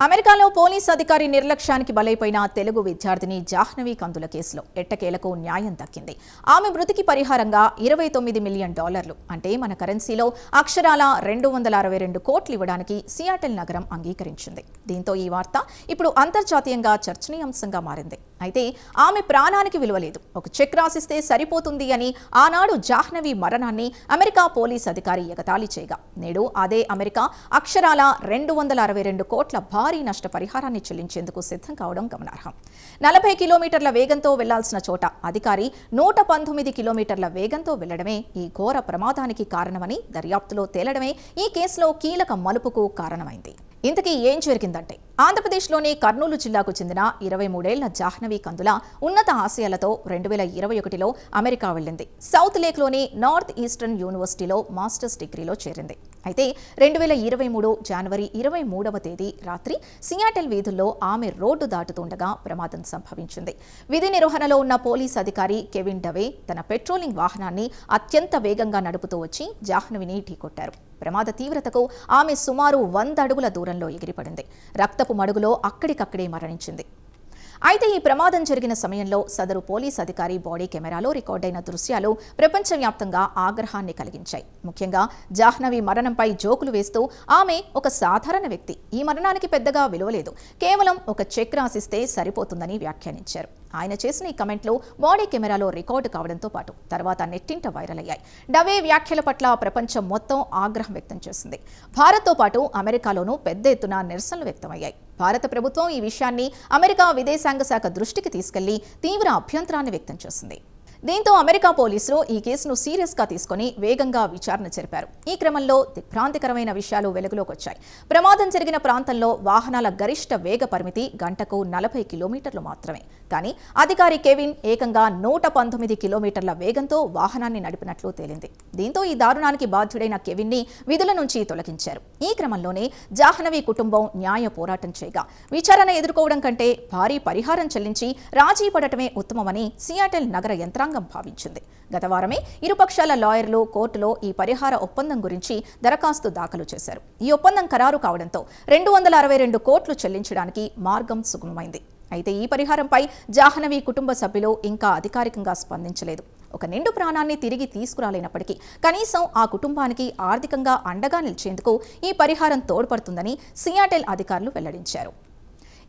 అమెరికాలో పోలీస్ అధికారి నిర్లక్ష్యానికి బలైపోయిన తెలుగు విద్యార్థిని జాహ్నవి కందుల కేసులో ఎట్టకేలకు న్యాయం దక్కింది. ఆమె మృతికి పరిహారంగా $29 మిలియన్ అంటే మన కరెన్సీలో అక్షరాల 262 కోట్లు ఇవ్వడానికి సియాటెల్ నగరం అంగీకరించింది. దీంతో ఈ వార్త ఇప్పుడు అంతర్జాతీయంగా చర్చనీయాంశంగా మారింది. అయితే ఆమె ప్రాణానికి విలువలేదు, ఒక చెక్ రాసిస్తే సరిపోతుంది అని ఆనాడు జాహ్నవి మరణాన్ని అమెరికా పోలీస్ అధికారి ఎగతాళి చేయగా, నేడు అదే అమెరికా అక్షరాల 262 కోట్ల భారీ నష్టపరిహారాన్ని చెల్లించేందుకు సిద్ధం కావడం గమనార్హం. 40 కిలోమీటర్ల వేగంతో వెళ్లాల్సిన చోట అధికారి 119 కిలోమీటర్ల వేగంతో వెళ్లడమే ఈ ఘోర ప్రమాదానికి కారణమని దర్యాప్తులో తేలడమే ఈ కేసులో కీలక మలుపుకు కారణమైంది. ఇంతకీ ఏం జరిగిందంటే, ఆంధ్రప్రదేశ్లోని కర్నూలు జిల్లాకు చెందిన 23 ఏళ్ల జాహ్నవి కందుల ఉన్నత ఆశయాలతో 2021లో అమెరికా వెళ్ళింది. సౌత్ లేక్లోని నార్త్ ఈస్టర్న్ యూనివర్సిటీలో మాస్టర్స్ డిగ్రీలో చేరింది. అయితే 2023 జనవరి 23వ తేదీ రాత్రి సియాటెల్ వీధుల్లో ఆమె రోడ్డు దాటుతుండగా ప్రమాదం సంభవించింది. విధి నిర్వహణలో ఉన్న పోలీస్ అధికారి కెవిన్ డవే తన పెట్రోలింగ్ వాహనాన్ని అత్యంత వేగంగా నడుపుతూ వచ్చి జాహ్నవిని ఢీకొట్టారు. ప్రమాద తీవ్రతకు ఆమె సుమారు 100 అడుగుల దూరంలో ఎగిరిపడింది. రక్తపు మడుగులో అక్కడికక్కడే మరణించింది. అయితే ఈ ప్రమాదం జరిగిన సమయంలో సదరు పోలీస్ అధికారి బాడీ కెమెరాలో రికార్డైన దృశ్యాలు ప్రపంచవ్యాప్తంగా ఆగ్రహాన్ని కలిగించాయి. ముఖ్యంగా జాహ్నవి మరణంపై జోకులు వేస్తూ ఆమె ఒక సాధారణ వ్యక్తి, ఈ మరణానికి పెద్దగా విలువలేదు, కేవలం ఒక చెక్ రాసిస్తే సరిపోతుందని వ్యాఖ్యానించారు. ఆయన చేసిన ఈ కమెంట్లు బాడీ కెమెరాలో రికార్డు కావడంతో పాటు తర్వాత నెట్టింట వైరల్ అయ్యాయి. డవే వ్యాఖ్యల పట్ల ప్రపంచం మొత్తం ఆగ్రహం వ్యక్తం చేసింది. భారత్తో పాటు అమెరికాలోనూ పెద్ద ఎత్తున నిరసనలు వ్యక్తమయ్యాయి. భారత ప్రభుత్వం ఈ విషయాన్ని అమెరికా విదేశాంగ శాఖ దృష్టికి తీసుకెళ్లి తీవ్ర అభ్యంతరాన్ని వ్యక్తం చేసింది. దీంతో అమెరికా పోలీసులు ఈ కేసును సీరియస్గా తీసుకుని వేగంగా విచారణ జరిపారు. ఈ క్రమంలో దిగ్భ్రాంతికరమైన విషయాలు వెలుగులోకి వచ్చాయి. ప్రమాదం జరిగిన ప్రాంతంలో వాహనాల గరిష్ట వేగ పరిమితి గంటకు 40 కిలోమీటర్లు మాత్రమే. కానీ అధికారి కెవిన్ ఏకంగా 119 కిలోమీటర్ల వేగంతో వాహనాన్ని నడిపినట్లు తేలింది. దీంతో ఈ దారుణానికి బాధ్యుడైన కెవిన్ని విధుల నుంచి తొలగించారు. ఈ క్రమంలోనే జాహ్నవి కుటుంబం న్యాయ పోరాటం చేయగా, విచారణ ఎదుర్కోవడం కంటే భారీ పరిహారం చెల్లించి రాజీ పడటమే ఉత్తమమని సియాటెల్ నగర యంత్రాంగం భావించింది. గత వారమే ఇరుపక్షాల లాయర్లు కోర్టులో ఈ పరిహార ఒప్పందం గురించి దరఖాస్తు దాఖలు చేశారు. ఈ ఒప్పందం ఖరారు కావడంతో 262 కోట్లు చెల్లించడానికి మార్గం సుగమమైంది. అయితే ఈ పరిహారంపై జాహ్నవి కుటుంబ సభ్యులు ఇంకా అధికారికంగా స్పందించలేదు. ఒక నిండు ప్రాణాన్ని తిరిగి తీసుకురాలేనప్పటికీ కనీసం ఆ కుటుంబానికి ఆర్థికంగా అండగా నిలిచేందుకు ఈ పరిహారం తోడ్పడుతుందని సియాటెల్ అధికారులు వెల్లడించారు.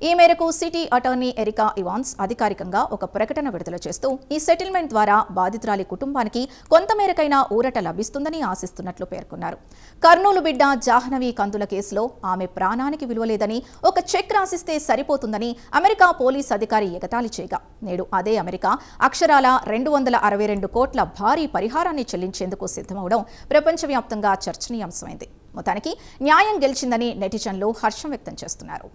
ఈ మేరకు సిటీ అటార్నీ ఎరికా ఇవాన్స్ అధికారికంగా ఒక ప్రకటన విడుదల చేస్తూ ఈ సెటిల్మెంట్ ద్వారా బాధితురాలి కుటుంబానికి కొంతమేరకైనా ఊరట లభిస్తుందని ఆశిస్తున్నట్లు పేర్కొన్నారు. కర్నూలు బిడ్డ జాహ్నవి కందుల కేసులో ఆమె ప్రాణానికి విలువలేదని, ఒక చెక్ రాసిస్తే సరిపోతుందని అమెరికా పోలీస్ అధికారి ఎగతాళి చేయగా, నేడు అదే అమెరికా అక్షరాల 262 కోట్ల భారీ పరిహారాన్ని చెల్లించేందుకు సిద్ధమవడం ప్రపంచవ్యాప్తంగా చర్చనీయాంశమైంది. మొత్తానికి న్యాయం గెలిచిందని నెటిజన్లు హర్షం వ్యక్తం చేస్తున్నారు.